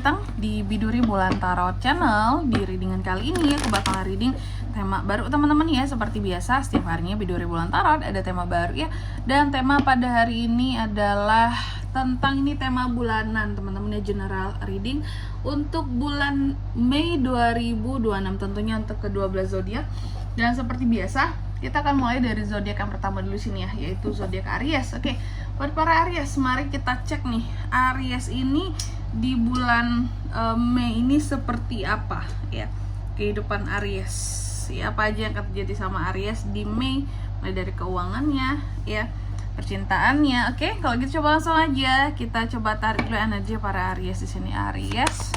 datang di Biduri Bulan Tarot Channel. Di readingan kali ini aku bakal reading tema baru teman-teman ya. Seperti biasa setiap harinya Biduri Bulan Tarot ada tema baru ya. Dan tema pada hari ini adalah tentang ini tema bulanan teman-teman ya, general reading untuk bulan Mei 2026 tentunya untuk ke-12 zodiak. Dan seperti biasa kita akan mulai dari zodiak yang pertama dulu sini ya, yaitu zodiak Aries. Oke, buat para Aries, mari kita cek nih Aries ini di bulan Mei ini seperti apa ya kehidupan Aries ya, apa aja yang akan terjadi sama Aries di Mei, mulai dari keuangannya ya, percintaannya. Oke, kalau gitu coba langsung aja kita coba tarik dulu energi para Aries di sini. Aries,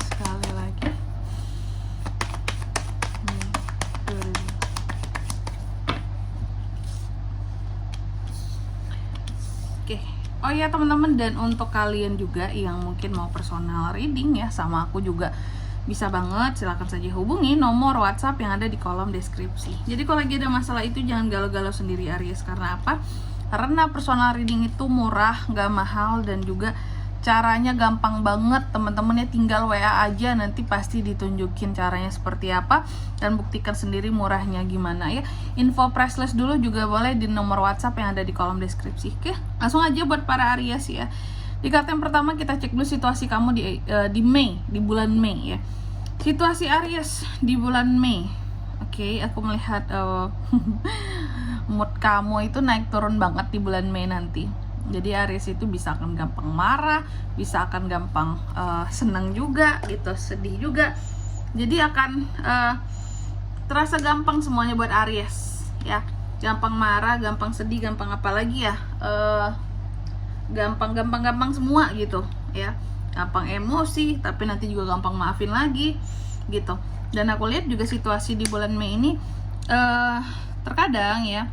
sekali lagi Oke. Oh ya teman-teman, dan untuk kalian juga yang mungkin mau personal reading ya sama aku juga bisa banget, silahkan saja hubungi nomor WhatsApp yang ada di kolom deskripsi. Jadi kalau lagi ada masalah itu jangan galau-galau sendiri Aries. Karena apa? Karena personal reading itu murah, gak mahal, dan juga caranya gampang banget teman-teman ya, tinggal WA aja, nanti pasti ditunjukin caranya seperti apa dan buktikan sendiri murahnya gimana ya. Info priceless dulu juga boleh di nomor WhatsApp yang ada di kolom deskripsi. Oke, langsung aja buat para Aries ya. Di kartu yang pertama kita cek dulu situasi kamu di Mei, di bulan Mei ya. Situasi Aries di bulan Mei. Oke, aku melihat mood kamu itu naik turun banget di bulan Mei nanti. Jadi Aries itu bisa akan gampang marah, bisa akan gampang senang juga gitu, sedih juga. Jadi akan terasa gampang semuanya buat Aries ya. Gampang marah, gampang sedih, gampang apa lagi ya, gampang semua gitu ya. Gampang emosi, tapi nanti juga gampang maafin lagi gitu. Dan aku lihat juga situasi di bulan Mei ini terkadang ya,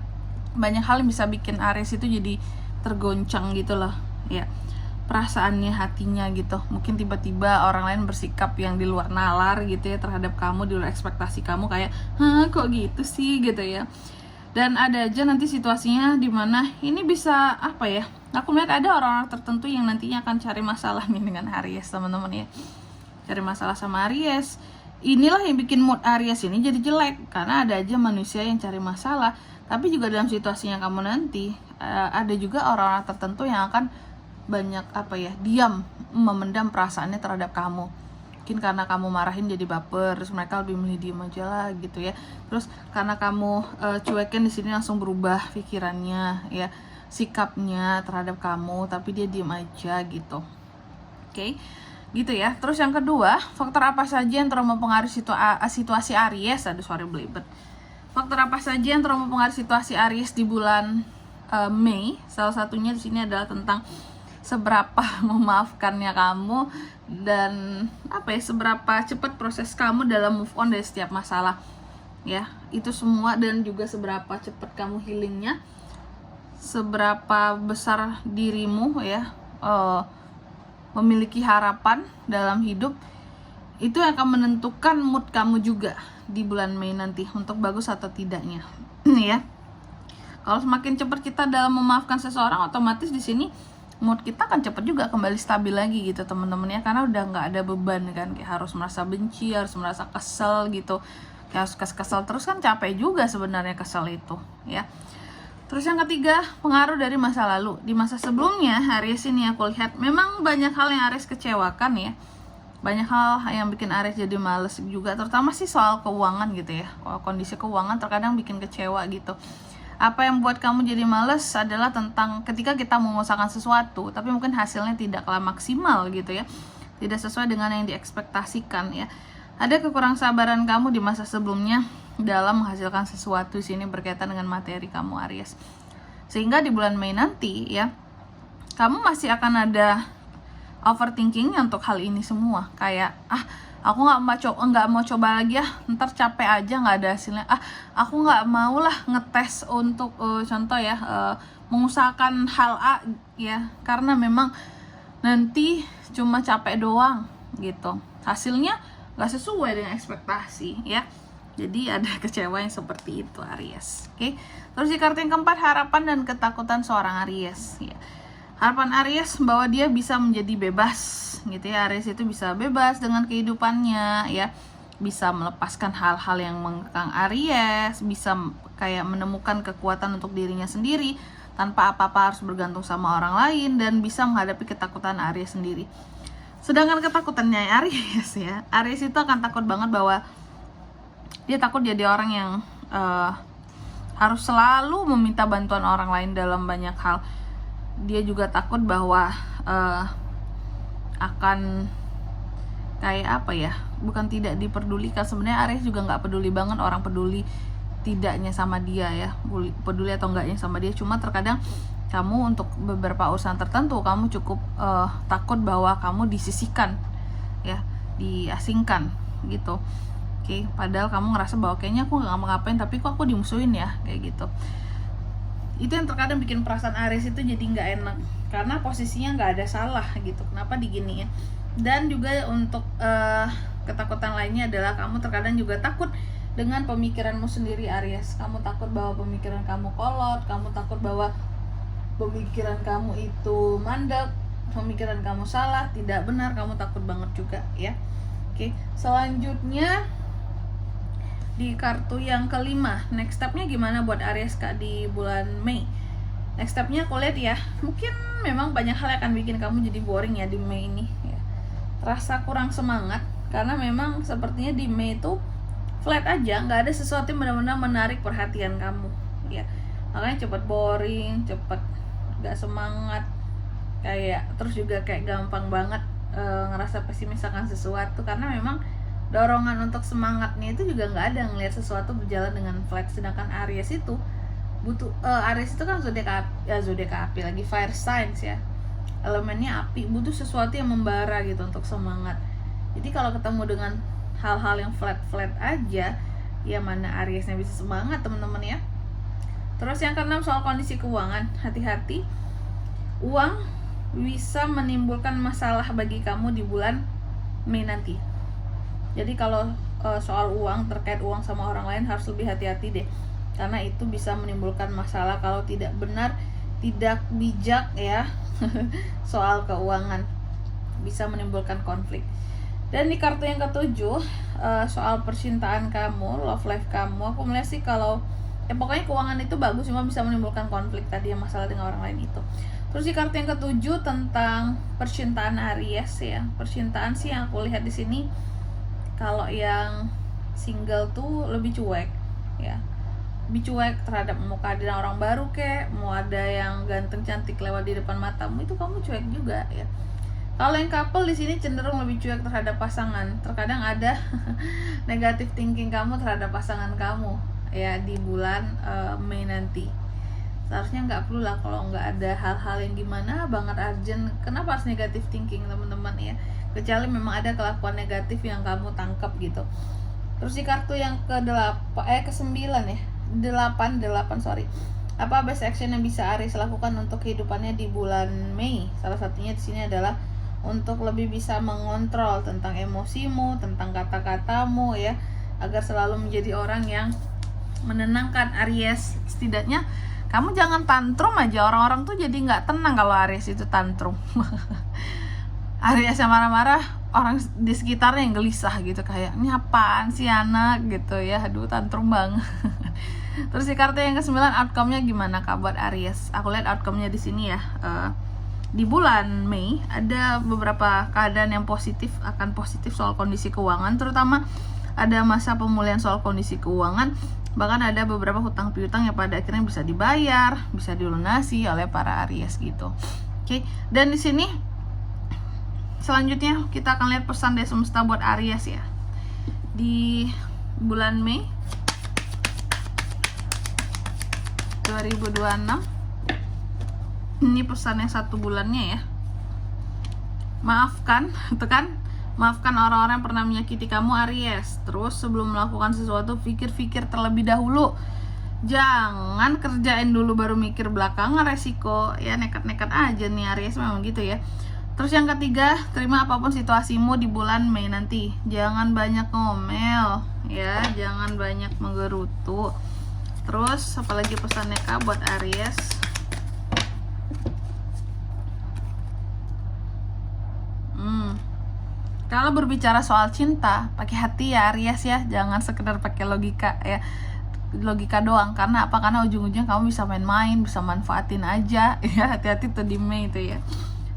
banyak hal yang bisa bikin Aries itu jadi tergoncang gitu loh ya, perasaannya, hatinya gitu. Mungkin tiba-tiba orang lain bersikap yang di luar nalar gitu ya terhadap kamu, di luar ekspektasi kamu, kayak hah kok gitu sih gitu ya. Dan ada aja nanti situasinya dimana ini bisa apa ya, aku melihat ada orang-orang tertentu yang nantinya akan cari masalah nih dengan Aries teman-teman ya, cari masalah sama Aries. Inilah yang bikin mood Aries ini jadi jelek, karena ada aja manusia yang cari masalah. Tapi juga dalam situasinya kamu nanti ada juga orang-orang tertentu yang akan banyak apa ya, diam, memendam perasaannya terhadap kamu. Mungkin karena kamu marahin jadi baper, terus mereka lebih milih diem aja lah gitu ya. Terus karena kamu cuekin di sini langsung berubah pikirannya ya, sikapnya terhadap kamu, tapi dia diem aja gitu. Oke, gitu ya. Terus yang kedua, faktor apa saja yang terlalu mempengaruhi situasi Aries? Aduh, sorry belibet. Faktor apa saja yang terlalu mempengaruhi situasi Aries di bulan Mei? Salah satunya di sini adalah tentang seberapa memaafkannya kamu, dan apa ya, seberapa cepat proses kamu dalam move on dari setiap masalah ya. Itu semua, dan juga seberapa cepat kamu healingnya, seberapa besar dirimu ya memiliki harapan dalam hidup. Itu yang akan menentukan mood kamu juga di bulan Mei nanti untuk bagus atau tidaknya ya. Kalau semakin cepat kita dalam memaafkan seseorang, otomatis di sini mood kita akan cepat juga kembali stabil lagi gitu teman-teman ya, karena udah nggak ada beban kan, kayak harus merasa benci, harus merasa kesel gitu, kayak harus kesel terus kan capek juga sebenarnya kesel itu ya. Terus yang ketiga, pengaruh dari masa lalu. Di masa sebelumnya Aries ini aku lihat memang banyak hal yang Aries kecewakan ya, banyak hal yang bikin Aries jadi males juga, terutama sih soal keuangan gitu ya. Kondisi keuangan terkadang bikin kecewa gitu. Apa yang buat kamu jadi males adalah tentang ketika kita mengusahakan sesuatu tapi mungkin hasilnya tidaklah maksimal gitu ya, tidak sesuai dengan yang diekspektasikan ya. Ada kekurang sabaran kamu di masa sebelumnya dalam menghasilkan sesuatu, di sini berkaitan dengan materi kamu Aries. Sehingga di bulan Mei nanti ya, kamu masih akan ada overthinking untuk hal ini semua, kayak aku nggak mau coba lagi ya, ntar capek aja nggak ada hasilnya. Aku nggak mau lah ngetes untuk contoh ya, mengusahakan hal A ya, karena memang nanti cuma capek doang gitu, hasilnya nggak sesuai dengan ekspektasi ya. Jadi ada kecewa yang seperti itu Aries. Oke. Terus di kartu yang keempat, harapan dan ketakutan seorang Aries ya. Harapan Aries bahwa dia bisa menjadi bebas gitu ya. Aries itu bisa bebas dengan kehidupannya ya. Bisa melepaskan hal-hal yang mengekang Aries, bisa kayak menemukan kekuatan untuk dirinya sendiri tanpa apa-apa harus bergantung sama orang lain, dan bisa menghadapi ketakutan Aries sendiri. Sedangkan ketakutannya Aries ya, Aries itu akan takut banget bahwa dia takut jadi orang yang harus selalu meminta bantuan orang lain dalam banyak hal. Dia juga takut bahwa akan kayak apa ya, bukan tidak diperdulikan. Sebenarnya Aries juga nggak peduli banget orang peduli tidaknya sama dia ya, peduli atau enggaknya sama dia. Cuma terkadang kamu untuk beberapa urusan tertentu kamu cukup takut bahwa kamu disisihkan ya, diasingkan gitu. Oke, padahal kamu ngerasa bahwa kayaknya aku nggak ngapa-ngapain tapi kok aku dimusuhin ya, kayak gitu. Itu yang terkadang bikin perasaan Aries itu jadi nggak enak, karena posisinya nggak ada salah gitu, kenapa diginiin. Dan juga untuk ketakutan lainnya adalah kamu terkadang juga takut dengan pemikiranmu sendiri Aries. Kamu takut bahwa pemikiran kamu kolot, kamu takut bahwa pemikiran kamu itu mandek, pemikiran kamu salah, tidak benar, kamu takut banget juga ya. Oke, selanjutnya di kartu yang kelima, next stepnya gimana buat Aries Kak di bulan Mei? Next stepnya aku lihat ya, mungkin memang banyak hal yang akan bikin kamu jadi boring ya di Mei ini ya. Terasa kurang semangat karena memang sepertinya di Mei itu flat aja, nggak ada sesuatu yang benar-benar menarik perhatian kamu ya. Makanya cepet boring, cepet nggak semangat, kayak terus juga kayak gampang banget ngerasa pesimis akan sesuatu, karena memang dorongan untuk semangatnya itu juga nggak ada ngelihat sesuatu berjalan dengan flat. Sedangkan Aries itu butuh Aries itu kan zodiak api lagi, fire signs ya, elemennya api, butuh sesuatu yang membara gitu untuk semangat. Jadi kalau ketemu dengan hal-hal yang flat aja ya, mana Ariesnya bisa semangat teman-teman ya. Terus yang keenam soal kondisi keuangan, hati-hati, uang bisa menimbulkan masalah bagi kamu di bulan Mei nanti. Jadi kalau soal uang, terkait uang sama orang lain harus lebih hati-hati deh, karena itu bisa menimbulkan masalah kalau tidak benar, tidak bijak ya. Soal keuangan bisa menimbulkan konflik. Dan di kartu yang ketujuh, soal percintaan kamu, love life kamu, aku melihat sih kalau ya pokoknya keuangan itu bagus, cuma bisa menimbulkan konflik tadi yang masalah dengan orang lain itu. Terus di kartu yang ketujuh tentang percintaan Aries ya, percintaan sih yang aku lihat di sini, kalau yang single tuh lebih cuek ya, lebih cuek terhadap mau kehadiran orang baru kek, mau ada yang ganteng cantik lewat di depan matamu, itu kamu cuek juga ya. Kalau yang couple di sini cenderung lebih cuek terhadap pasangan. Terkadang ada negative thinking kamu terhadap pasangan kamu ya di bulan Mei nanti. Seharusnya nggak perlu lah kalau nggak ada hal-hal yang gimana banget urgent. Kenapa harus negative thinking teman-teman ya? Kecuali memang ada kelakuan negatif yang kamu tangkap gitu. Terus di kartu yang ke-9 ya, 8 sorry. Apa best action yang bisa Aries lakukan untuk kehidupannya di bulan Mei? Salah satunya di sini adalah untuk lebih bisa mengontrol tentang emosimu, tentang kata-katamu ya, agar selalu menjadi orang yang menenangkan Aries. Setidaknya kamu jangan tantrum aja, orang-orang tuh jadi nggak tenang kalau Aries itu tantrum. Aries yang marah-marah, orang di sekitarnya yang gelisah gitu, kayak ini apaan sih anak gitu ya, aduh tantrum banget. Terus di kartu yang ke-9, outcome-nya gimana Kak buat Aries? Aku lihat outcome-nya di sini ya, di bulan Mei ada beberapa keadaan yang positif, akan positif soal kondisi keuangan, terutama ada masa pemulihan soal kondisi keuangan. Bahkan ada beberapa hutang piutang yang pada akhirnya bisa dibayar, bisa dilunasi oleh para Aries gitu. Oke, dan di sini selanjutnya kita akan lihat pesan dari semesta buat Aries ya di bulan Mei 2026. Ini pesannya 1 bulannya ya. Maafkan, itu kan, maafkan orang-orang yang pernah menyakiti kamu Aries. Terus sebelum melakukan sesuatu, pikir-pikir terlebih dahulu. Jangan kerjain dulu baru mikir belakangan resiko ya, nekat-nekat aja nih Aries memang gitu ya. Terus yang ketiga, terima apapun situasimu di bulan Mei nanti. Jangan banyak ngomel ya, jangan banyak menggerutu. Terus apalagi pesannya Kak buat Aries? Kalau berbicara soal cinta, pakai hati ya Aries ya, jangan sekedar pakai logika ya, logika doang. Karena apa? Karena ujung-ujungnya kamu bisa main-main, bisa manfaatin aja ya. Hati-hati tuh di Mei itu ya.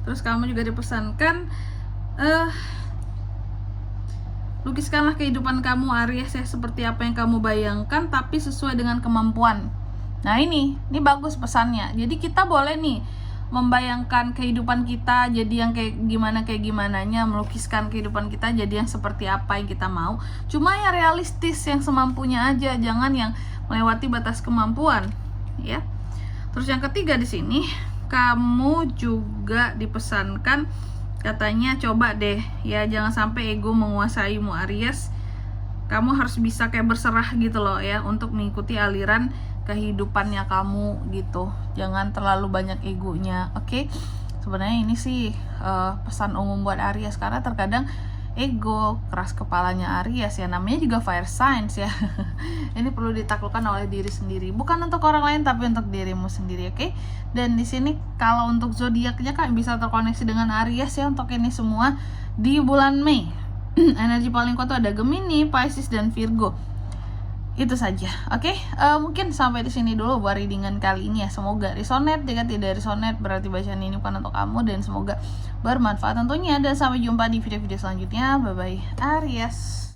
Terus kamu juga dipesankan lukiskanlah kehidupan kamu Aries ya, seperti apa yang kamu bayangkan tapi sesuai dengan kemampuan. Nah ini bagus pesannya. Jadi kita boleh nih membayangkan kehidupan kita jadi yang kayak gimananya, melukiskan kehidupan kita jadi yang seperti apa yang kita mau. Cuma ya realistis, yang semampunya aja, jangan yang melewati batas kemampuan ya. Terus yang ketiga di sini kamu juga dipesankan, katanya coba deh ya, jangan sampai ego menguasaimu Aries. Kamu harus bisa kayak berserah gitu loh ya, untuk mengikuti aliran kehidupannya kamu gitu. Jangan terlalu banyak egonya, oke? Sebenarnya ini sih pesan umum buat Aries, karena terkadang ego, keras kepalanya Aries ya, namanya juga fire signs ya. Ini perlu ditaklukkan oleh diri sendiri, bukan untuk orang lain tapi untuk dirimu sendiri, oke? Dan di sini kalau untuk zodiaknya Kak bisa terkoneksi dengan Aries ya untuk ini semua di bulan Mei. Energi paling kuat tuh ada Gemini, Pisces dan Virgo. Itu saja, oke? Mungkin sampai di sini dulu buat readingan kali ini ya. Semoga resonate. Jika tidak resonate berarti bacaan ini bukan untuk kamu, dan semoga bermanfaat tentunya. Dan sampai jumpa di video-video selanjutnya. Bye bye Aries.